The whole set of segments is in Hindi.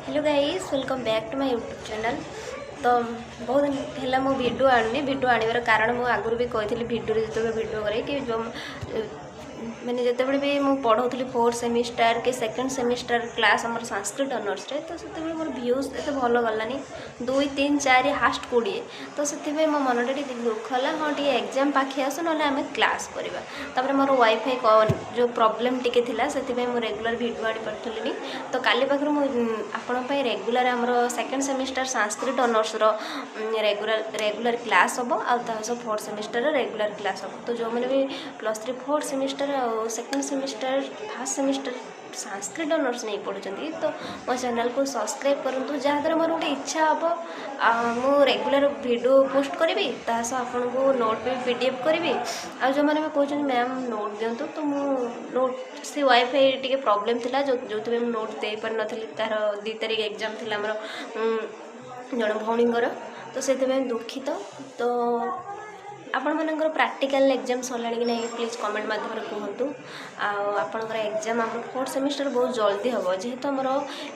Hello guys, welcome back to my YouTube channel. तो बहुत दिन है मो वीडियो वीडियो आनवर कारण मुझे आगुरी भी कही वीडियो जो वीडियो करे कि जो मैंने जितेबाला भी मुझे पढ़ाऊली 4th सेमिस्टर कि 2nd सेमिस्टर क्लास आम संस्कृत ऑनर्स रे तो से मोर व्यूज एत भल गलानी 2 3 4 हास्ट 20 तो से मो मन दुख है हाँ टे एग्जाम पाखे आस ना आम क्लास करवा मोर वाईफाई जो प्रोब्लेम टी से रेगुलर वीडियो आनी पार्थनी तो काली पाखर मुझे रेगुलर आमर 2nd semester Sanskrit honours regular class हम आ 4th सेमिस्टर रेगुलर क्लास हम तो जो मैंने भी +3 4th सेमिस्टर और 2nd semester 1st semester Sanskrit honours नहीं पढ़ुं तो मो चैनल को सब्सक्राइब करूँ जहाँद्वारा मोर गोटे इच्छा हम मु रेगुलर वीडियो पोस्ट करी आपन को नोट भी पीडीएफ करी आ जो मैंने कहते मैम नोट दिंतु तो मु नोट से वाईफाई टी प्रोब्लेम थी जो नोट दे पार नी तार 2 तारिख एग्जाम थी आमर जन भौणींगर तो से दुखित तो आपण मानकर प्रैक्टिकल एग्जाम सरला कि नहीं प्लीज कमेंट माध्यम कहतु आपणकर एग्जाम आम 4th सेमिस्टर बहुत जल्दी हम जेहेतु आमर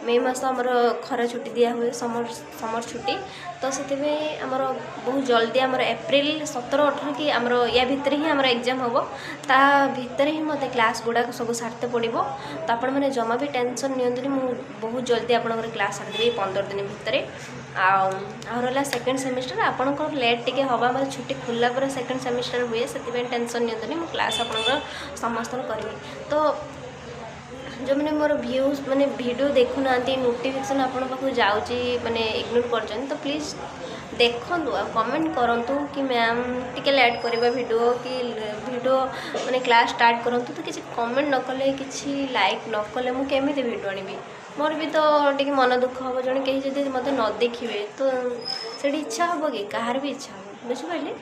मे मास आमर खरा छुट्टी दिया हुए समर छुट्टी तो से आमर बहुत जल्दी आमर एप्रिल 17-18 कि आमर या भितर ही आमर एग्जाम हम ता भितर ही मत क्लास गुड़ाक सब सारते पड़ो तो आपण मैंने जमा भी टेंशन नियंतुनी मु बहुत जल्दी आपणकर क्लास सारदेवी 15 दिन भितर आ रहा 2nd सेमिस्टर आपंकर लेट टे हम आम छुट्टी खोलला 2nd सेमिस्टर हुए से टेंशन नियंतुनी मु क्लास आपंकर समस्त करी तो जो मैंने मोर व्यूज मैंने वीडियो देखुना नोटिफिकेशन आपण पाखु जाऊँगी मैंने इग्नोर कर तो प्लीज़ देखूँ आ कमेंट करूँ कि मैम टिके लेट करवा वीडियो कि वीडियो मैंने क्लास स्टार्ट करूँ तो किसी कमेंट न कले कि लाइक न कले मुझे केमी वीडियो आनी मोर भी तो टी मन दुख हम जड़े कहीं जब मत न देखिए तो से इच्छा हम कि कहार भी इच्छा हम बुझिपारे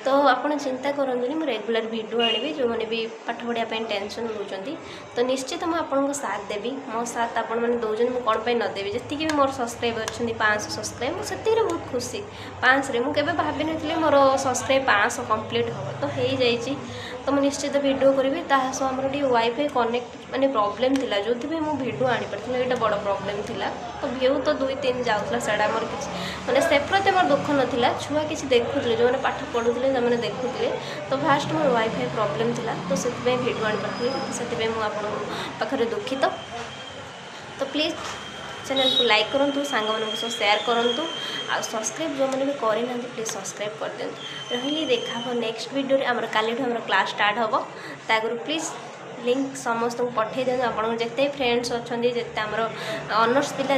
तो आपड़ चिंता करनी मुझे रेगुलर वीडियो आनी जो मैंने भी पाठ पढ़ाई टेंशन रोचती तो निश्चित मुझे आपको साथ देवी मो साथ आप दौरान मुझे कौन पर नदेवी जी भी मोर सब्सक्राइबर अच्छा 500 सब्सक्राइब मुझे बहुत खुशी 500 मुझे भाभी नी मोर सब्सक्राइब 500 कंप्लीट हम तो हो जाइए तो मुझे निश्चित वीडियो करी आमर टी वाईफाई कनेक्ट माने प्रॉब्लम थिला जो मुझे वीडियो आनी पार्थी ये बड़ प्रॉब्लम थिला तो व्यू तो 2-3 जाऊला साड़ा मोर किसी मैंने से प्रति मोर दुख नाला छुआ किसी देखुले जो मैंने पाठ पढ़ुले से देखुले तो फास्ट मोर वाईफाई प्रॉब्लम थिला तो से वीडियो आनी पार्थी से मुझे दुखित तो प्लीज़ चैनल को लाइक करूँ सांग मान शेयर करूँ आ सब्सक्राइब जो मैंने भी करना प्लीज सब्सक्राइब कर दिखाँ रही देखा नेक्स्ट वीडियो आम काली क्लास स्टार्ट हम तागर प्लीज लिंक समस्त को पठे दिखाँ आप जिते फ्रेंड्स अच्छा जिते आमर ऑनर्स पिला